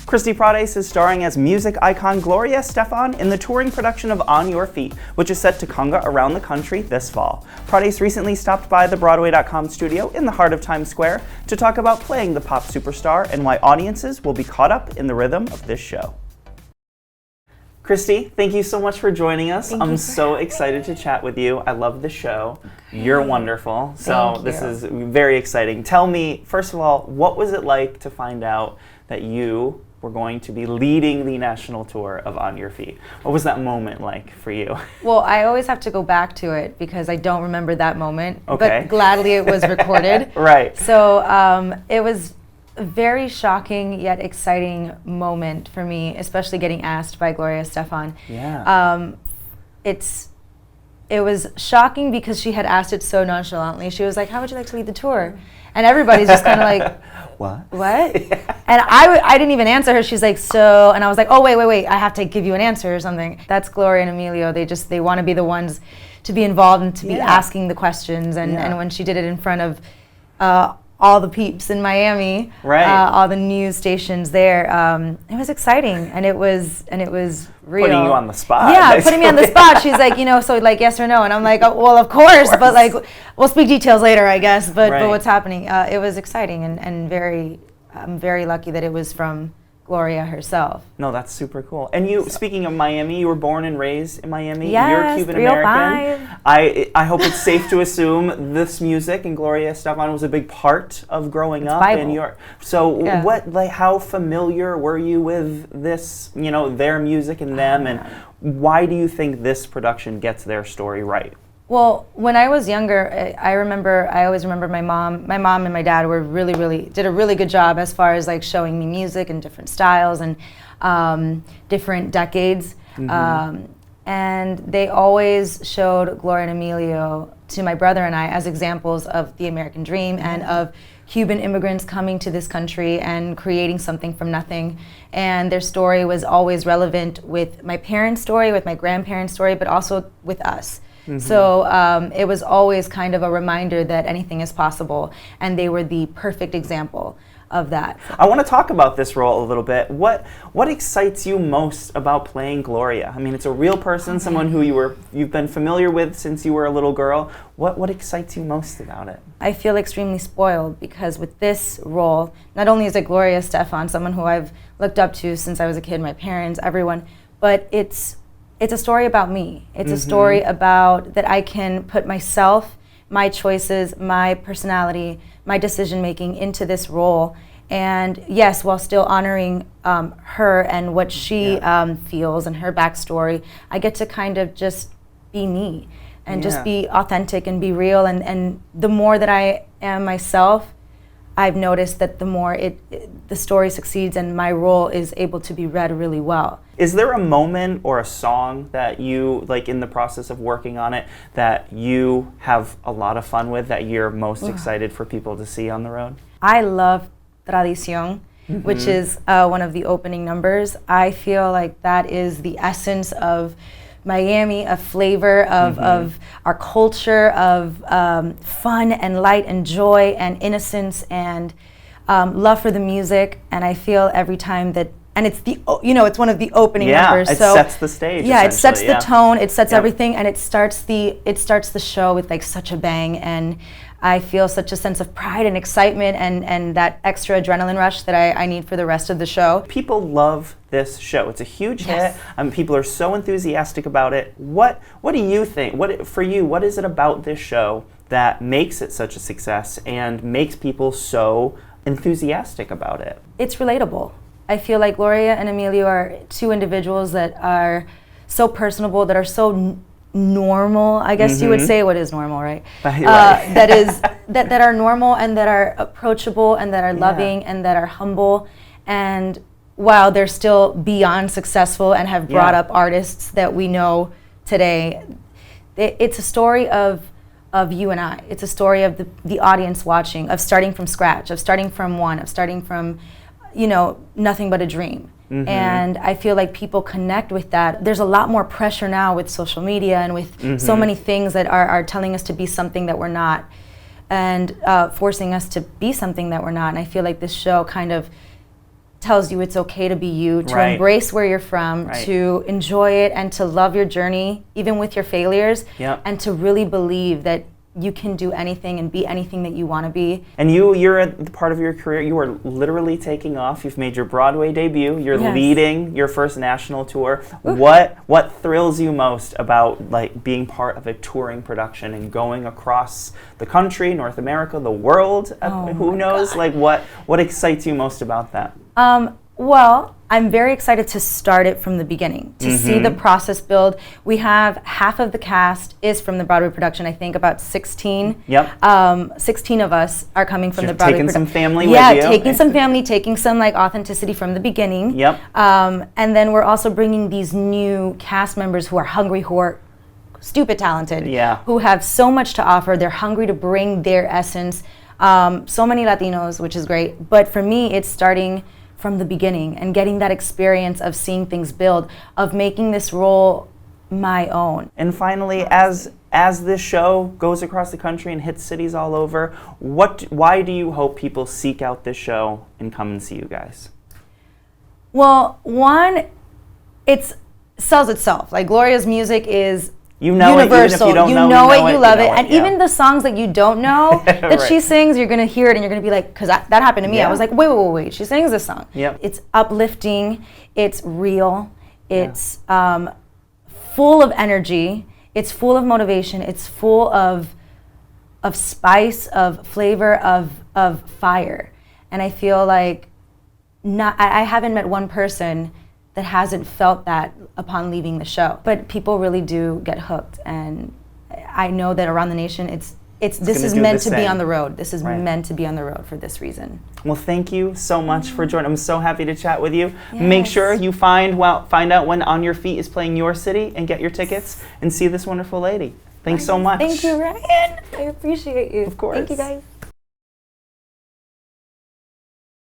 Christie Prades is starring as music icon Gloria Estefan in the touring production of On Your Feet, which is set to conga around the country this fall. Prades recently stopped by the Broadway.com studio in the heart of Times Square to talk about playing the pop superstar and why audiences will be caught up in the rhythm of this show. Christie, thank you so much for joining us. I'm so excited to chat with you. I love the show. You're wonderful. So this is very exciting. Tell me, first of all, what was it like to find out that you were going to be leading the national tour of On Your Feet? What was that moment like for you? Well, I always have to go back to it because I don't remember that moment. Okay. But gladly it was recorded. Right. So it was a very shocking yet exciting moment for me, especially getting asked by Gloria Estefan. Yeah. It was shocking because she had asked it so nonchalantly. She was like, "How would you like to lead the tour?" And everybody's just kind of like, What? Yeah. And I didn't even answer her. She's like, "So," and I was like, "Oh, wait, I have to give you an answer or something." That's Gloria and Emilio. They want to be the ones to be involved and to be asking the questions. And when she did it in front of all the peeps in Miami, all the news stations there, it was exciting, and it was real. Putting you on the spot. Yeah, putting me on the spot. She's like, so like yes or no, and I'm like, oh, well, of course, but like we'll speak details later, I guess. But what's happening? It was exciting and I'm very lucky that it was from Gloria herself. No, that's super cool. And you, speaking of Miami, you were born and raised in Miami. Yes, You're Cuban American. I hope it's safe to assume this music and Gloria Estefan was a big part of growing up in your. So how familiar were you with this, their music and them, and why do you think this production gets their story right? Well, when I was younger, I always remember my mom and my dad were did a really good job as far as like showing me music and different styles and different decades. And they always showed Gloria and Emilio to my brother and I as examples of the American dream and of Cuban immigrants coming to this country and creating something from nothing. And their story was always relevant with my parents' story, with my grandparents' story, but also with us. So it was always kind of a reminder that anything is possible, and they were the perfect example of that. I want to talk about this role a little bit. What excites you most about playing Gloria? I mean, it's a real person, someone who you've been familiar with since you were a little girl. What excites you most about it? I feel extremely spoiled because with this role, not only is it Gloria Estefan, someone who I've looked up to since I was a kid, my parents, everyone, but it's a story about me. It's a story about that I can put myself, my choices, my personality, my decision making into this role. And yes, while still honoring her and what she feels and her backstory, I get to kind of just be me and just be authentic and be real. And the more that I am myself, I've noticed that the more the story succeeds and my role is able to be read really well. Is there a moment or a song that you, like in the process of working on it, that you have a lot of fun with, that you're most excited for people to see on the road? I love Tradición, which is one of the opening numbers. I feel like that is the essence of Miami, a flavor of our culture, of fun and light and joy and innocence and love for the music. And I feel every time that, and it's it's one of the opening numbers. It sets the stage. Yeah, it sets the tone, it sets everything, and it starts the show with like such a bang. And I feel such a sense of pride and excitement and that extra adrenaline rush that I need for the rest of the show. People love this show. It's a huge hit. People are so enthusiastic about it. What do you think? What is it about this show that makes it such a success and makes people so enthusiastic about it? It's relatable. I feel like Gloria and Emilio are two individuals that are so personable, that are so normal, I guess you would say. What is normal, right? That are normal and that are approachable and that are loving and that are humble. And while they're still beyond successful and have brought up artists that we know today, it's a story of you and I. It's a story of the audience watching, of starting from scratch, of starting from one, of starting from nothing but a dream. And I feel like people connect with that. There's a lot more pressure now with social media and with so many things that are telling us to be something that we're not, and forcing us to be something that we're not. And I feel like this show kind of tells you it's okay to be you, to Right. embrace where you're from, Right. to enjoy it, and to love your journey, even with your failures, Yep. and to really believe that you can do anything and be anything that you want to be. And you're at the part of your career, you are literally taking off. You've made your Broadway debut. You're Yes. leading your first national tour. What thrills you most about like being part of a touring production and going across the country, North America, the world? Oh Who my knows? God. Like what excites you most about that? Well, I'm very excited to start it from the beginning, to see the process build. We have half of the cast is from the Broadway production. I think about 16. Yep. 16 of us are coming from You're the Broadway taking production. some family Yeah, with you. taking some family, taking some like authenticity from the beginning. Yep. And then we're also bringing these new cast members who are hungry, who are stupid talented, Yeah. who have so much to offer. They're hungry to bring their essence. So many Latinos, which is great. But for me, it's starting from the beginning and getting that experience of seeing things build, of making this role my own. And finally, as this show goes across the country and hits cities all over, why do you hope people seek out this show and come and see you guys? Well, one, it sells itself. Like Gloria's music is You know universal. it, even if you don't know it, you love it. And yeah. even the songs that you don't know that she sings, you're going to hear it and you're going to be like, because that happened to me. Yeah. I was like, wait, she sings this song. Yep. It's uplifting. It's real. It's full of energy. It's full of motivation. It's full of spice, of flavor, of fire. And I feel like I haven't met one person that hasn't felt that upon leaving the show. But people really do get hooked, and I know that around the nation, this is meant to be on the road. This is meant to be on the road for this reason. Well, thank you so much for joining. I'm so happy to chat with you. Yes. Make sure you find out when On Your Feet is playing your city and get your tickets and see this wonderful lady. Thanks so much. Thank you, Ryan. I appreciate you. Of course. Thank you, guys.